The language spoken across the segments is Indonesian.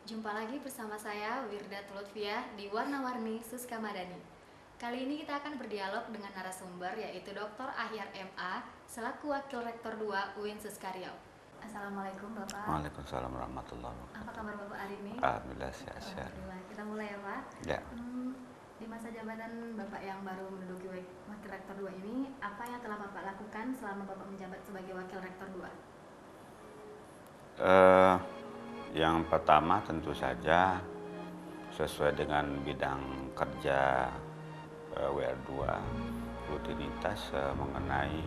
Jumpa lagi bersama saya Wirda Lutfiah di Warna-Warni Suska Madani. Kali ini kita akan berdialog dengan narasumber yaitu Dr. Ahyar MA selaku Wakil Rektor 2 UIN Suska Riau. Assalamualaikum Bapak. Waalaikumsalam warahmatullahi wabarakatuh. Apa kabar Bapak hari ini? Alhamdulillah sehat-sehat. Alhamdulillah. Kita mulai ya Pak. Ya. Di masa jabatan Bapak yang baru menduduki Wakil Rektor 2 ini, apa yang telah Bapak lakukan selama Bapak menjabat sebagai Wakil Rektor 2? Yang pertama tentu saja sesuai dengan bidang kerja WR2 rutinitas mengenai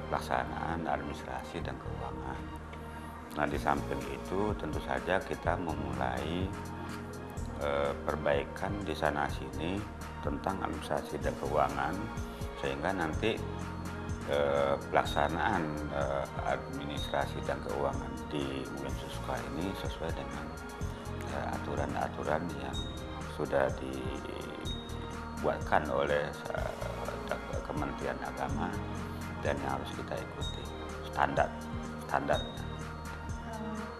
pelaksanaan administrasi dan keuangan. Nah, di samping itu tentu saja kita memulai perbaikan di sana sini tentang administrasi dan keuangan sehingga nanti pelaksanaan administrasi dan keuangan di UIN Suska ini sesuai dengan aturan-aturan yang sudah dibuatkan oleh Kementerian Agama dan yang harus kita ikuti standarnya.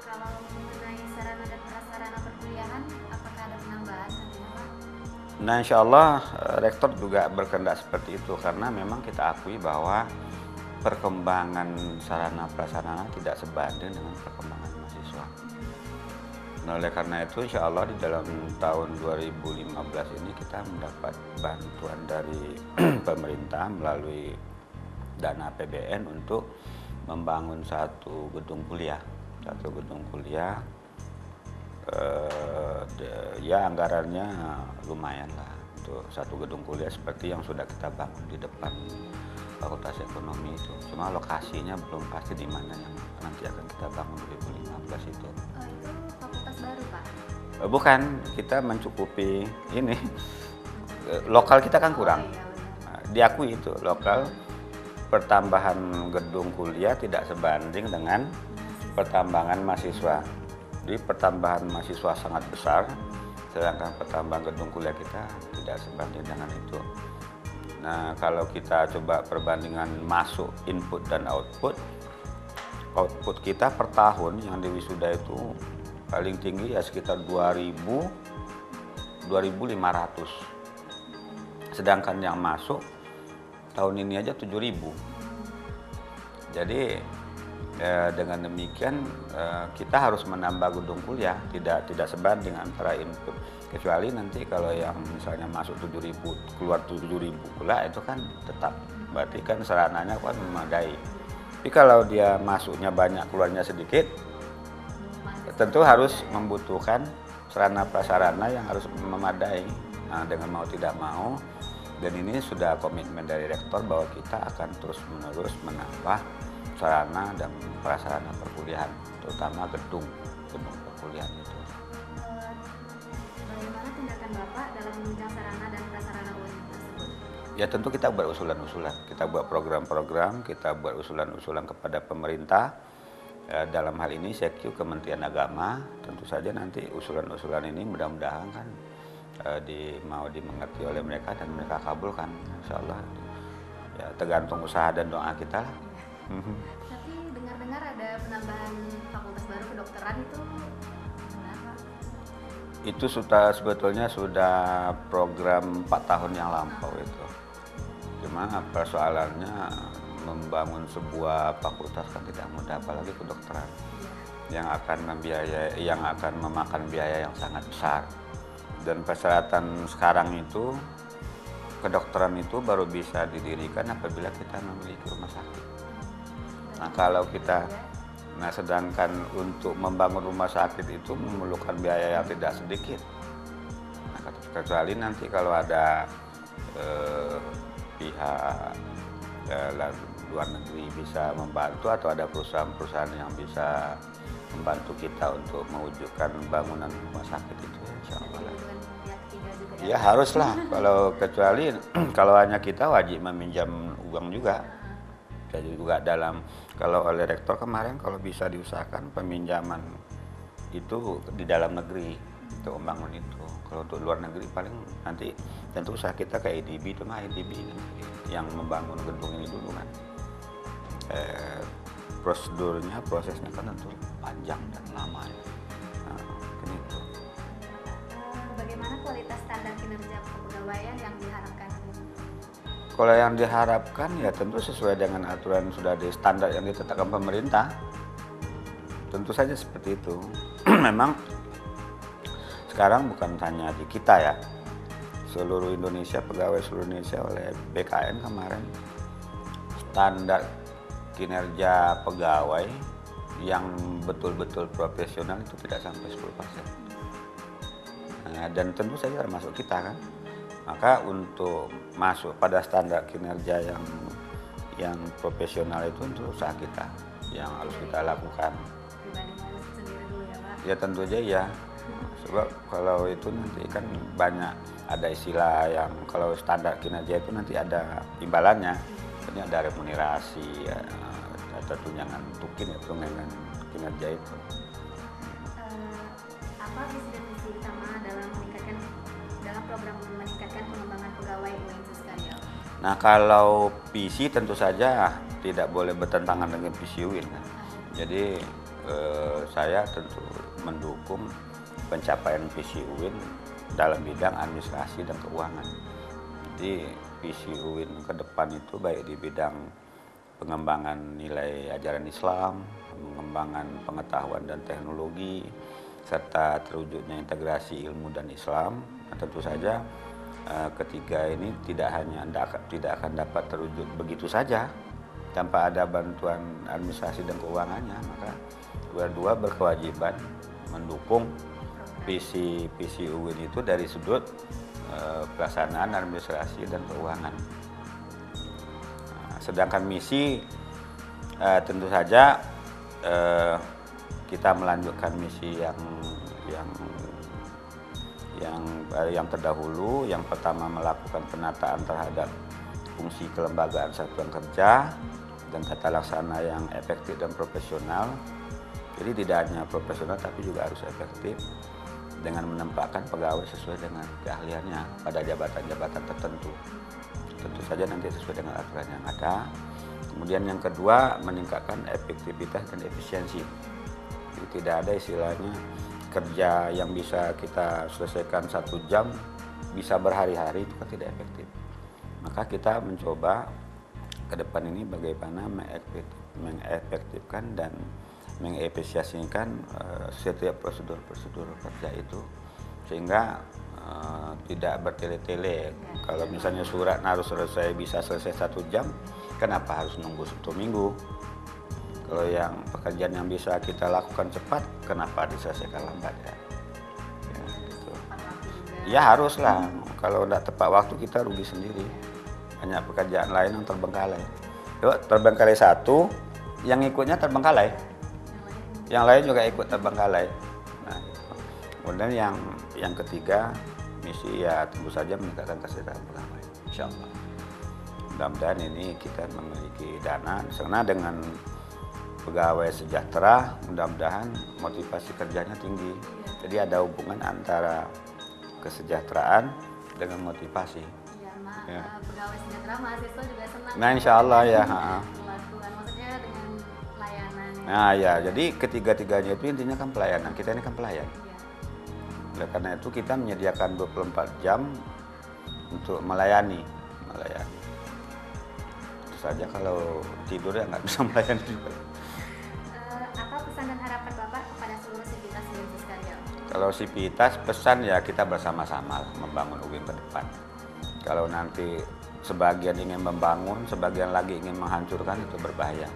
Kalau mengenai sarana dan prasarana perkuliahan, apakah ada penambahan nantinya Pak? Nah, insya Allah Rektor juga berkehendak seperti itu karena memang kita akui bahwa perkembangan sarana prasarana tidak sebanding dengan perkembangan mahasiswa. Nah, oleh karena itu insya Allah di dalam tahun 2015 ini kita mendapat bantuan dari pemerintah melalui dana APBN untuk membangun satu gedung kuliah. Ya anggarannya lumayan lah untuk satu gedung kuliah seperti yang sudah kita bangun di depan Fakultas Ekonomi itu. Cuma lokasinya belum pasti di mana yang nanti akan kita bangun 2015 itu. Oh, itu fakultas baru Pak? Bukan, kita mencukupi ini. Lokal kita kan kurang. Oh, iya, Nah, diakui itu lokal pertambahan gedung kuliah tidak sebanding dengan pertambangan mahasiswa. Jadi pertambahan mahasiswa sangat besar, sedangkan pertambahan gedung kuliah kita tidak sebanding dengan itu. Nah, kalau kita coba perbandingan masuk input dan output kita per tahun yang di wisuda itu paling tinggi ya sekitar 2.500. Sedangkan yang masuk tahun ini aja 7.000. Jadi dengan demikian kita harus menambah gedung kuliah, tidak sebanding antara input. Kecuali nanti kalau yang misalnya masuk 7.000 keluar 7.000 pula itu kan tetap berarti kan sarananya kan memadai. Tapi kalau dia masuknya banyak keluarnya sedikit, tentu harus membutuhkan sarana prasarana yang harus memadai. Nah, dengan mau tidak mau, dan ini sudah komitmen dari Rektor bahwa kita akan terus-menerus menambah sarana dan prasarana perkuliahan, terutama gedung perkuliahan itu. Bagaimana tindakan Bapak dalam menunjang sarana dan prasarana UIN tersebut? Ya tentu kita buat usulan-usulan, kita buat program-program, kita buat usulan-usulan kepada pemerintah. Dalam hal ini CQ Kementerian Agama, tentu saja nanti usulan-usulan ini mudah-mudahan kan mau dimengerti oleh mereka dan mereka kabulkan, insya Allah. Ya tergantung usaha dan doa kita lah. Tapi dengar-dengar ada penambahan fakultas baru kedokteran itu benar Pak? Itu sebetulnya sudah program 4 tahun yang lampau itu. Cuma persoalannya membangun sebuah fakultas kan tidak mudah, apalagi kedokteran yang akan memakan biaya yang sangat besar. Dan persyaratan sekarang itu kedokteran itu baru bisa didirikan apabila kita memiliki rumah sakit. Nah, sedangkan untuk membangun rumah sakit itu memerlukan biaya yang tidak sedikit. Nah, kecuali nanti kalau ada pihak luar negeri bisa membantu atau ada perusahaan-perusahaan yang bisa membantu kita untuk mewujudkan bangunan rumah sakit itu, insya Allah. Ya haruslah, kecuali kalau hanya kita wajib meminjam uang juga. Jadi juga kalau oleh Rektor kemarin kalau bisa diusahakan peminjaman itu di dalam negeri untuk membangun itu. Kalau untuk luar negeri paling nanti tentu usaha kita kayak IDB, itu mah IDB yang membangun gedung ini dulu kan. Prosesnya kan tentu panjang dan lama. Nah, kepegawaian yang diharapkan? Kalau yang diharapkan ya tentu sesuai dengan aturan sudah di standar yang ditetapkan pemerintah. Tentu saja seperti itu. Memang sekarang bukan hanya di kita ya, seluruh Indonesia, pegawai seluruh Indonesia oleh BKN kemarin standar kinerja pegawai yang betul-betul profesional itu tidak sampai 10%. Dan tentu saja termasuk kita kan. Maka untuk masuk pada standar kinerja yang profesional itu untuk usaha kita yang harus kita lakukan. Dibandingkan sendiri dulu ya Pak? Ya tentu aja ya. Sebab kalau itu nanti kan banyak ada istilah yang kalau standar kinerja itu nanti ada imbalannya. Ini ada remunerasi ya, atau tunjangan tunjangan kinerja itu. Apa visi dan misi utama dalam program meningkatkan pengembangan pegawai UIN Karya? Nah kalau visi tentu saja tidak boleh bertentangan dengan visi UIN kan. Jadi saya tentu mendukung pencapaian visi UIN dalam bidang administrasi dan keuangan. Jadi visi UIN ke depan itu baik di bidang pengembangan nilai ajaran Islam, pengembangan pengetahuan dan teknologi, serta terwujudnya integrasi ilmu dan Islam. Nah, tentu saja ketiga ini tidak akan dapat terwujud begitu saja tanpa ada bantuan administrasi dan keuangannya. Maka dua-dua berkewajiban mendukung visi UIN itu dari sudut pelaksanaan administrasi dan keuangan. Nah, sedangkan misi tentu saja kita melanjutkan misi yang terdahulu. Yang pertama melakukan penataan terhadap fungsi kelembagaan satuan kerja dan tata laksana yang efektif dan profesional. Jadi tidak hanya profesional tapi juga harus efektif dengan menempatkan pegawai sesuai dengan keahliannya pada jabatan-jabatan tertentu. Tentu saja nanti sesuai dengan aturan yang ada. Kemudian yang kedua, meningkatkan efektivitas dan efisiensi. Jadi tidak ada istilahnya kerja yang bisa kita selesaikan 1 jam bisa berhari-hari, itu kan tidak efektif. Maka kita mencoba ke depan ini bagaimana mengefektifkan dan mengefisiensikan setiap prosedur kerja itu sehingga tidak bertele-tele. Kalau misalnya surat harus bisa selesai 1 jam, kenapa harus nunggu 1 minggu? Kalau yang pekerjaan yang bisa kita lakukan cepat, kenapa diselesaikan lambat ya? Ya, gitu. Ya haruslah. Kalau tidak tepat waktu kita rugi sendiri. Banyak pekerjaan lain yang terbengkalai. Yuk, terbengkalai satu, yang ikutnya terbengkalai. Yang lain juga ikut terbengkalai. Nah, kemudian yang ketiga, misi ya tentu saja meningkatkan kesejahteraan pegawai. Insya Allah. Mudah-mudahan ini kita memiliki dana, karena dengan pegawai sejahtera, mudah-mudahan motivasi kerjanya tinggi. Jadi ada hubungan antara kesejahteraan dengan motivasi. Ya, pegawai sejahtera, mahasiswa juga senang. Nah, insya Allah ya. Melakukan, maksudnya dengan layanan. Nah ya, jadi ketiga-tiganya itu intinya kan pelayanan. Kita ini kan pelayan. Oleh karena itu kita menyediakan 24 jam untuk melayani. Itu saja, kalau tidur ya nggak bisa melayani juga. Apa pesan dan harapan Bapak kepada seluruh sivitas UIN Karya? Kalau sivitas pesan ya kita bersama-sama membangun UIN ke depan. Kalau nanti sebagian ingin membangun, sebagian lagi ingin menghancurkan, itu berbahaya.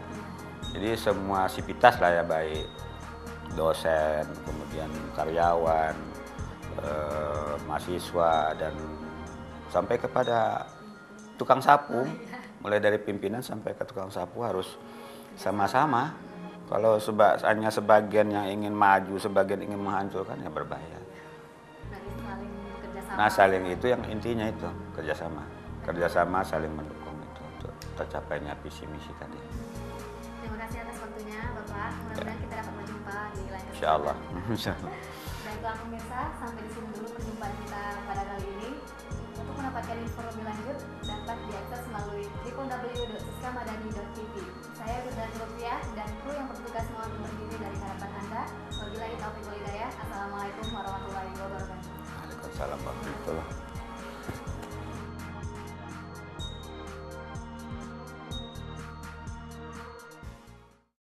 Jadi semua sivitas lah ya, baik dosen, kemudian karyawan, mahasiswa, dan sampai kepada tukang sapu, mulai dari pimpinan sampai ke tukang sapu harus sama-sama. Kalau hanya sebagian yang ingin maju, sebagian ingin menghancurkan, ya berbahaya. Nah, saling itu yang intinya itu kerjasama saling mendukung itu untuk tercapainya visi misi tadi. Terima kasih atas waktunya Bapak. Mudah-mudahan kita dapat berjumpa di lain kesempatan. Insya Allah. Baiklah pemirsa, sampai di sini dulu perjumpaan kita pada kali ini. Untuk mendapatkan info lebih lanjut dapat diakses melalui www.siskamadani.tv. Saya Wirda Tulutfiah dan kru yang bertugas mohon undur diri dari harapan Anda. Wabillahi taufiq wal hidayah. Assalamualaikum warahmatullahi wabarakatuh. Waalaikumsalam warahmatullahi wabarakatuh.